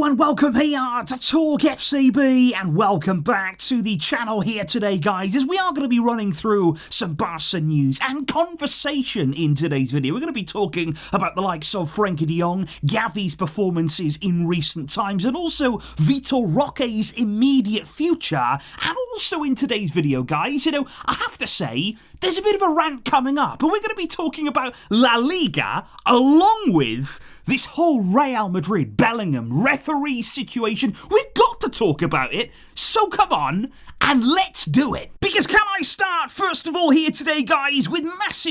and welcome here to TalkFCB, and welcome back to the channel here today, guys, as we are going to be running through some Barca news and conversation in today's video. We're going to be talking about the likes of Frenkie de Jong, Gavi's performances in recent times, and also Vitor Roque's immediate future. And also in today's video, guys, I have to say, there's a bit of a rant coming up, and we're going to be talking about La Liga along with this whole Real Madrid, Bellingham, referee situation. We've got to talk about it, so come on and let's do it. Because can I start, first of all, here today, guys, with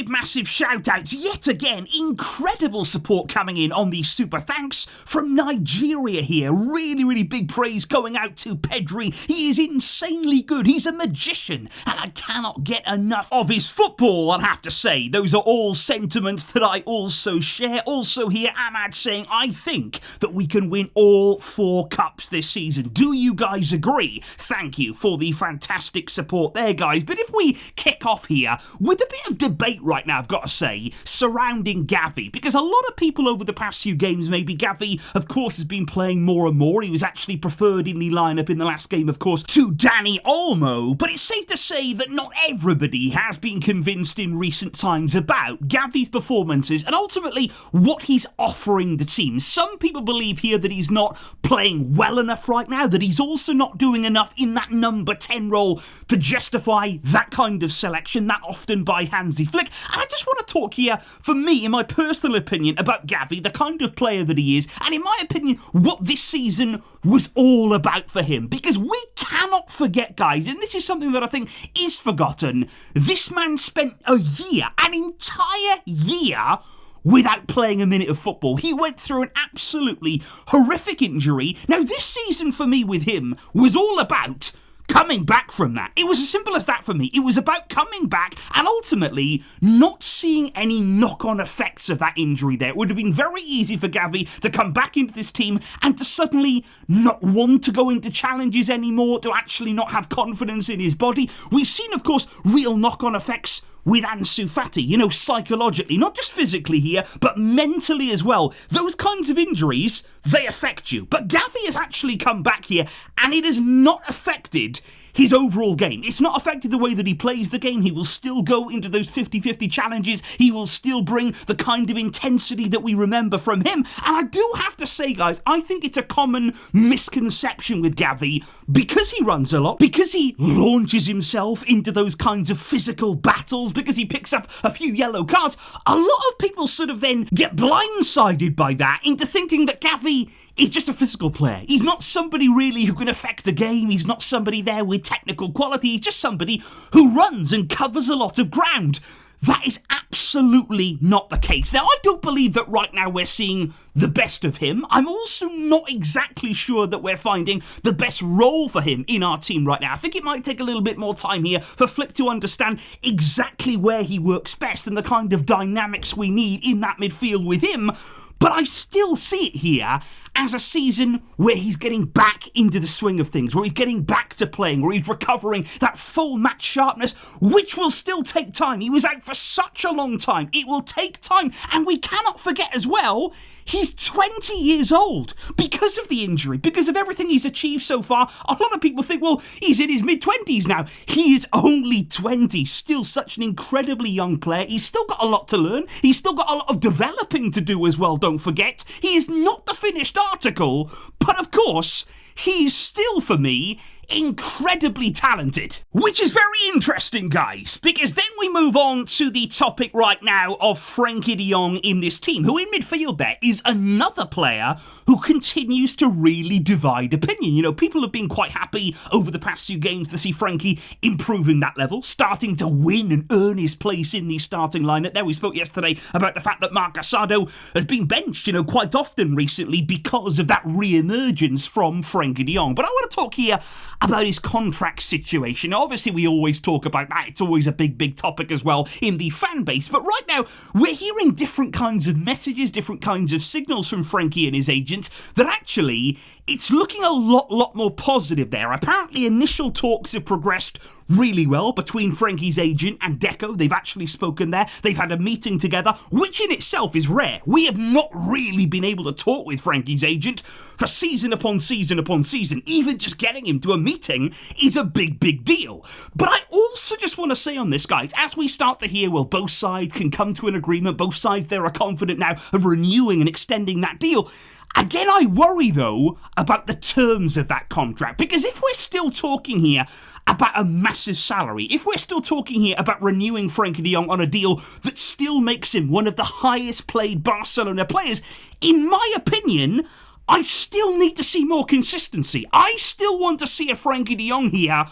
massive shout-outs. Yet again, incredible support coming in on the super thanks from Nigeria here. Really big praise going out to Pedri. He is insanely good. He's a magician, and I cannot get enough of his football, I'd have to say. Those are all sentiments that I also share. Also here, Ahmad saying, I think that we can win all 4 cups this season. Do you guys agree? Thank you for the fantastic support there, guys. But if we kick off here with a bit of debate right now, I've got to say, surrounding Gavi, because a lot of people over the past few games, maybe Gavi, of course, has been playing more and more. He was actually preferred in the lineup in the last game, of course, to Dani Olmo. But it's safe to say that not everybody has been convinced in recent times about Gavi's performances and ultimately what he's offering the team. Some people believe here that he's not playing well enough right now, that he's also not doing enough in that number 10 role to justify that kind of selection, that often by Hansi Flick. And I just want to talk here, for me, in my personal opinion, about Gavi, the kind of player that he is, and in my opinion, what this season was all about for him. Because we cannot forget, guys, and this is something that I think is forgotten, this man spent a year, an entire year, without playing a minute of football. He went through an absolutely horrific injury. Now, this season for me with him was all about coming back from that. It was as simple as that for me. It was about coming back and ultimately not seeing any knock-on effects of that injury there. It would have been very easy for Gavi to come back into this team and to suddenly not want to go into challenges anymore, to actually not have confidence in his body. We've seen, of course, real knock-on effects with Ansu Fati, psychologically, not just physically here, but mentally as well. Those kinds of injuries, they affect you. But Gavi has actually come back here, and it has not affected his overall game. It's not affected the way that he plays the game. He will still go into those 50-50 challenges. He will still bring the kind of intensity that we remember from him. And I do have to say, guys, I think it's a common misconception with Gavi, because he runs a lot, because he launches himself into those kinds of physical battles, because he picks up a few yellow cards. A lot of people sort of then get blindsided by that into thinking that Gavi is just a physical player. He's not somebody really who can affect the game. He's not somebody there with technical quality. He's just somebody who runs and covers a lot of ground. That is absolutely not the case. Now, I don't believe that right now we're seeing the best of him. I'm also not exactly sure that we're finding the best role for him in our team right now. I think it might take a little bit more time here for Flick to understand exactly where he works best and the kind of dynamics we need in that midfield with him. But I still see it here as a season where he's getting back into the swing of things, where he's getting back to playing, where he's recovering that full match sharpness, which will still take time. He was out for such a long time. It will take time. And we cannot forget as well, he's 20 years old because of the injury, because of everything he's achieved so far. A lot of people think, well, he's in his mid-20s now. He is only 20, still such an incredibly young player. He's still got a lot to learn. He's still got a lot of developing to do as well, don't forget. He is not the finished article, but of course, he's still, for me, incredibly talented. Which is very interesting, guys, because then we move on to the topic right now of Frenkie de Jong in this team, who in midfield there is another player who continues to really divide opinion. People have been quite happy over the past few games to see Frenkie improving that level, starting to win and earn his place in the starting lineup. There we spoke yesterday about the fact that Marc Asado has been benched, quite often recently because of that re-emergence from Frenkie de Jong. But I want to talk here about his contract situation. Obviously, we always talk about that. It's always a big topic as well in the fan base. But right now, we're hearing different kinds of messages, different kinds of signals from Frenkie and his agents that actually it's looking a lot more positive there. Apparently initial talks have progressed really well between Frenkie's agent and Deco. They've actually spoken there. They've had a meeting together, which in itself is rare. We have not really been able to talk with Frenkie's agent for season upon season upon season. Even just getting him to a meeting is a big deal. But I also just want to say on this, guys, as we start to hear, well, both sides can come to an agreement, both sides there are confident now of renewing and extending that deal. Again, I worry, though, about the terms of that contract, because if we're still talking here about a massive salary, if we're still talking here about renewing Frenkie de Jong on a deal that still makes him one of the highest paid Barcelona players, in my opinion, I still need to see more consistency. I still want to see a Frenkie de Jong here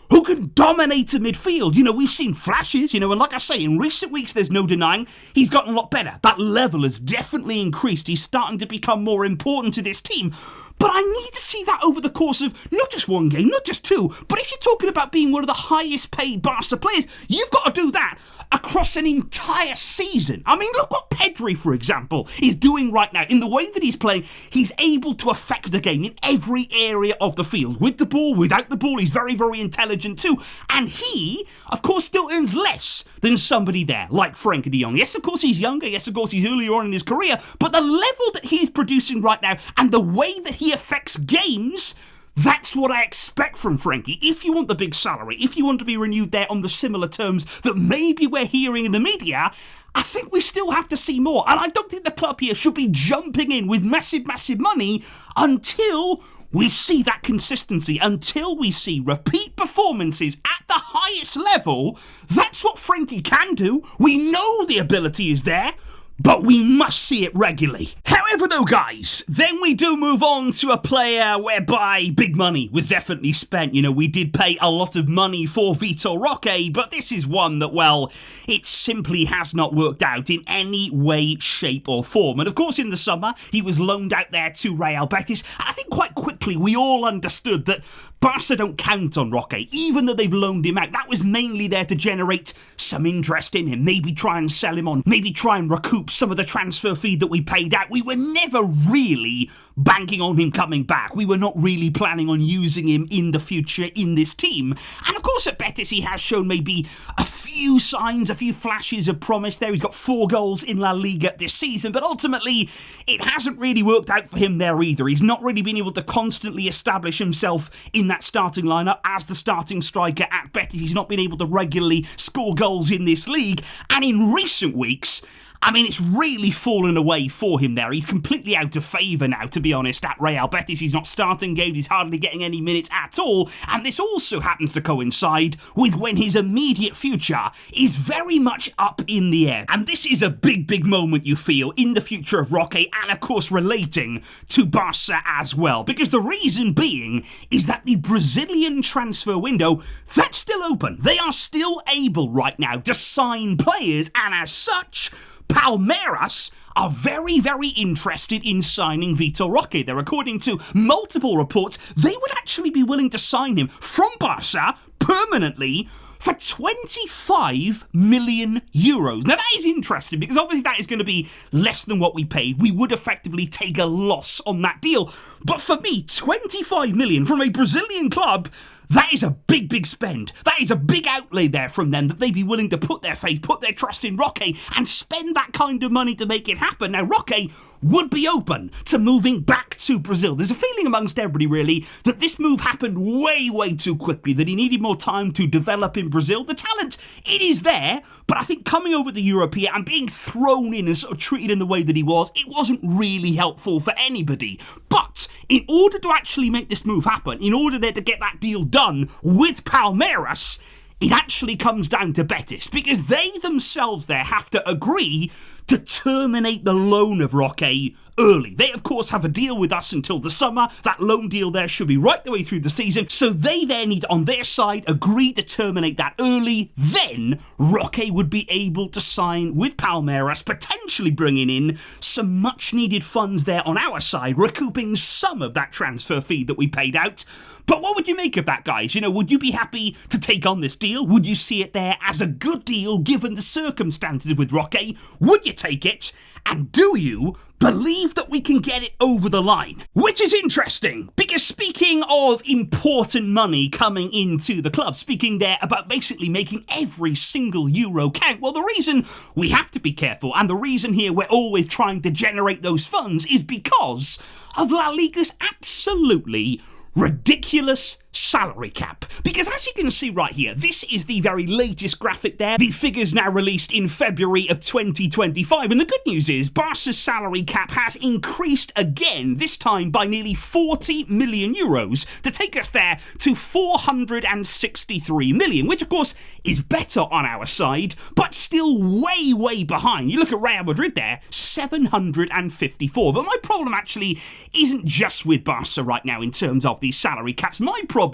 who can dominate a midfield. You know, we've seen flashes, you know, and like I say, in recent weeks, there's no denying he's gotten a lot better. That level has definitely increased. He's starting to become more important to this team. But I need to see that over the course of not just one game, not just two, but if you're talking about being one of the highest paid Barca players, you've got to do that across an entire season. I mean, look what Pedri, for example, is doing right now. In the way that he's playing, he's able to affect the game in every area of the field. With the ball, without the ball, he's very intelligent too. And he, of course, still earns less than somebody there, like Frenkie de Jong. Yes, of course, he's younger. Yes, of course, he's earlier on in his career. But the level that he's producing right now and the way that he affects games, that's what I expect from Frenkie. If you want the big salary, if you want to be renewed there on the similar terms that maybe we're hearing in the media, I think we still have to see more. And I don't think the club here should be jumping in with massive money until we see that consistency, until we see repeat performances at the highest level. That's what Frenkie can do. We know the ability is there, but we must see it regularly. However, though, guys, then we do move on to a player whereby big money was definitely spent. You know, we did pay a lot of money for Vitor Roque, but this is one that, well, it simply has not worked out in any way, shape or form. And of course, in the summer, he was loaned out there to Real Betis. And I think quite quickly we all understood that Barca don't count on Roque, even though they've loaned him out. That was mainly there to generate some interest in him, maybe try and sell him on, maybe try and recoup some of the transfer fee that we paid out. We were never really banking on him coming back. We were not really planning on using him in the future in this team. And of course at Betis he has shown maybe a few signs, a few flashes of promise there. He's got 4 goals in La Liga this season, but ultimately it hasn't really worked out for him there either. He's not really been able to constantly establish himself in that starting lineup as the starting striker at Betis. He's not been able to regularly score goals in this league, and in recent weeks, I mean, it's really fallen away for him there. He's completely out of favour now, to be honest, at Real Betis. He's not starting games, he's hardly getting any minutes at all, and this also happens to coincide with when his immediate future is very much up in the air. And this is a big moment, you feel, in the future of Roque, and of course relating to Barca as well. Because the reason being is that the Brazilian transfer window, that's still open. They are still able right now to sign players, and as such, Palmeiras are very interested in signing Vitor Roque. They're, according to multiple reports, they would actually be willing to sign him from Barca permanently for 25 million euros. Now that is interesting because obviously that is going to be less than what we paid. We would effectively take a loss on that deal. But for me, 25 million from a Brazilian club, that is a big spend. That is a big outlay there from them, that they'd be willing to put their faith, put their trust in Roque and spend that kind of money to make it happen. Now, Roque would be open to moving back to Brazil. There's a feeling amongst everybody, really, that this move happened way too quickly, that he needed more time to develop in Brazil. The talent, it is there, but I think coming over the Europe here and being thrown in and sort of treated in the way that he was, it wasn't really helpful for anybody. But in order to actually make this move happen, in order there to get that deal done with Palmeiras, it actually comes down to Betis, because they themselves there have to agree to terminate the loan of Roque early. They, of course, have a deal with us until the summer. That loan deal there should be right the way through the season. So they then need, on their side, agree to terminate that early. Then Roque would be able to sign with Palmeiras, potentially bringing in some much-needed funds there on our side, recouping some of that transfer fee that we paid out. But what would you make of that, guys? You know, would you be happy to take on this deal? Would you see it there as a good deal given the circumstances with Roque? Would you take it? And do you believe that we can get it over the line? Which is interesting, because speaking of important money coming into the club, speaking there about basically making every single euro count, well, the reason we have to be careful, and the reason here we're always trying to generate those funds, is because of La Liga's absolutely ridiculous salary cap. Because as you can see right here, this is the very latest graphic there. The figures now released in February of 2025. And the good news is Barca's salary cap has increased again, this time by nearly 40 million euros to take us there to 463 million, which of course is better on our side, but still way, way behind. You look at Real Madrid there, 754. But my problem actually isn't just with Barca right now in terms of these salary caps. My problem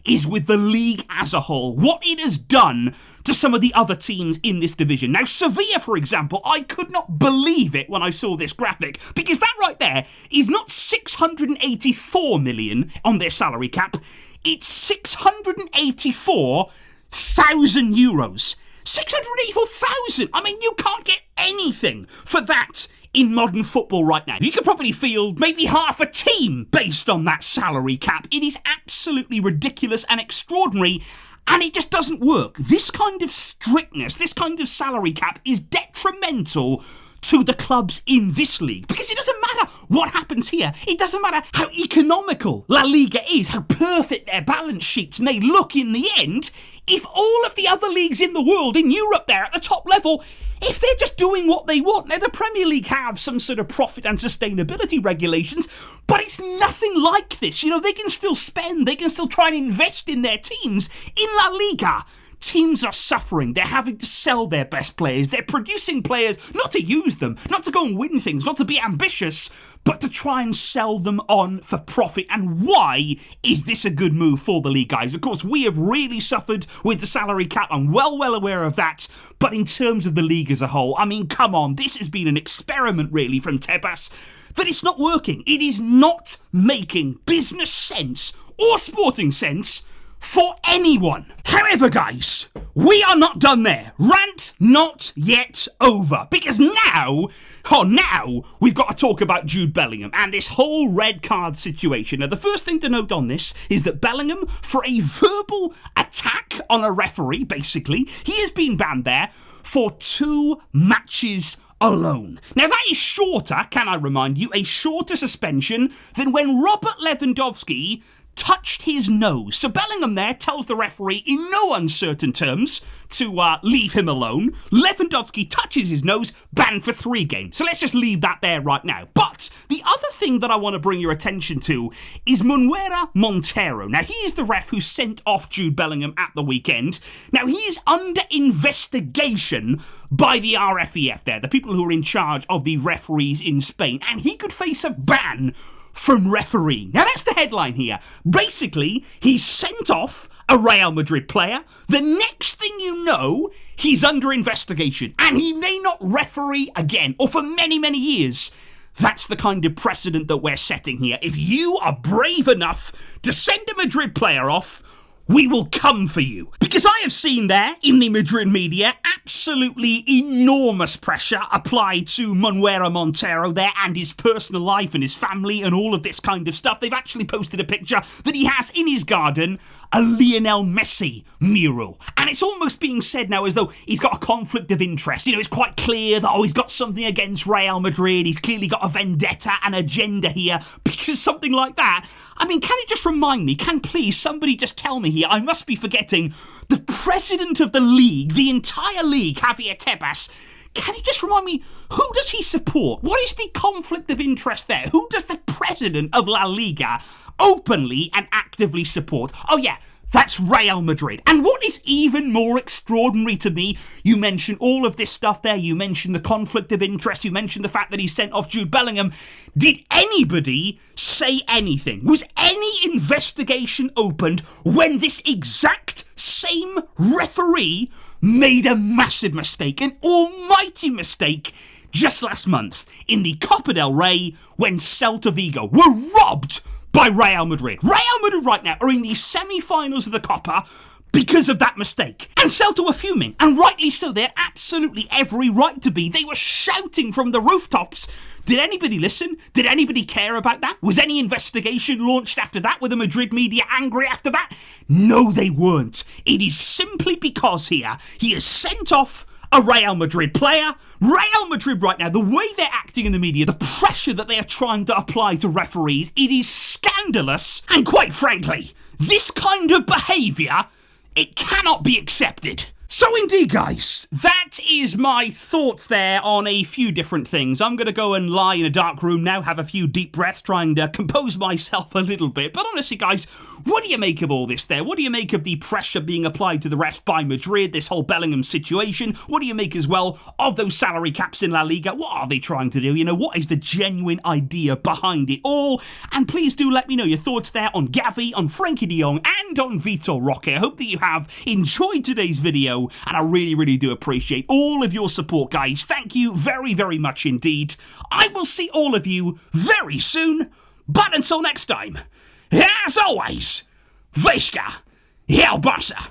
is with the league as a whole, what it has done to some of the other teams in this division. Now, Sevilla, for example, I could not believe it when I saw this graphic, because that right there is not 684 million on their salary cap, it's 684,000 euros. 684,000! I mean, you can't get anything for that in modern football right now. You could probably field maybe half a team based on that salary cap. It is absolutely ridiculous and extraordinary, and it just doesn't work. This kind of strictness, this kind of salary cap is detrimental to the clubs in this league, because it doesn't matter what happens here. It doesn't matter how economical La Liga is, how perfect their balance sheets may look in the end. If all of the other leagues in the world, in Europe there at the top level, if they're just doing what they want. Now, the Premier League have some sort of profit and sustainability regulations, but it's nothing like this. You know, they can still spend, they can still try and invest in their teams. In La Liga, teams are suffering. They're having to sell their best players. They're producing players not to use them, not to go and win things, not to be ambitious, but to try and sell them on for profit. And why is this a good move for the league, guys? Of course, we have really suffered with the salary cap. I'm well aware of that. But in terms of the league as a whole, I mean, come on, this has been an experiment, really, from Tebas, that it's not working. It is not making business sense or sporting sense for anyone. However, guys, we are not done there. Rant not yet over. Because now we've got to talk about Jude Bellingham and this whole red card situation. Now, the first thing to note on this is that Bellingham, for a verbal attack on a referee, basically, he has been banned there for 2 matches alone. Now, that is shorter, can I remind you, a shorter suspension than when Robert Lewandowski touched his nose. So Bellingham there tells the referee in no uncertain terms to leave him alone. Lewandowski touches his nose, banned for 3 games. So let's just leave that there right now. But the other thing that I want to bring your attention to is Manuela Montero. Now, he is the ref who sent off Jude Bellingham at the weekend. Now, he is under investigation by the RFEF there, the people who are in charge of the referees in Spain, and he could face a ban from refereeing. Now, that's the headline here. Basically, he sent off a Real Madrid player. The next thing you know, he's under investigation, and he may not referee again, or for many, many years. That's the kind of precedent that we're setting here. If you are brave enough to send a Madrid player off, we will come for you. Because I have seen there, in the Madrid media, absolutely enormous pressure applied to Manuela Montero there and his personal life and his family and all of this kind of stuff. They've actually posted a picture that he has in his garden a Lionel Messi mural. And it's almost being said now as though he's got a conflict of interest. You know, it's quite clear that, he's got something against Real Madrid. He's clearly got a vendetta, an agenda here, because something like that. I mean, can it just remind me, can please somebody just tell me here, I must be forgetting, the president of the league, the entire league, Javier Tebas, can you just remind me, who does he support? What is the conflict of interest there? Who does the president of La Liga openly and actively support? Oh yeah, that's Real Madrid. And what is even more extraordinary to me, you mentioned all of this stuff there, you mentioned the conflict of interest, you mentioned the fact that he sent off Jude Bellingham. Did anybody say anything? Was any investigation opened when this exact same referee made a massive mistake, an almighty mistake, just last month in the Copa del Rey when Celta Vigo were robbed by Real Madrid? Real Madrid right now are in the semi-finals of the Copa, because of that mistake. And Celta were fuming, and rightly so. They had absolutely every right to be. They were shouting from the rooftops. Did anybody listen? Did anybody care about that? Was any investigation launched after that? Were the Madrid media angry after that? No, they weren't. It is simply because here he has sent off a Real Madrid player. Real Madrid right now, the way they're acting in the media, the pressure that they are trying to apply to referees, it is scandalous. And quite frankly, this kind of behaviour, it cannot be accepted. So indeed, guys, that is my thoughts there on a few different things. I'm going to go and lie in a dark room now, have a few deep breaths, trying to compose myself a little bit. But honestly, guys, what do you make of all this there? What do you make of the pressure being applied to the refs by Madrid, this whole Bellingham situation? What do you make as well of those salary caps in La Liga? What are they trying to do? You know, what is the genuine idea behind it all? And please do let me know your thoughts there on Gavi, on Frenkie de Jong, and on Vitor Roque. I hope that you have enjoyed today's video, and I really, really do appreciate all of your support, guys. Thank you very, very much indeed. I will see all of you very soon, but until next time, as always, Visca, Real Barça.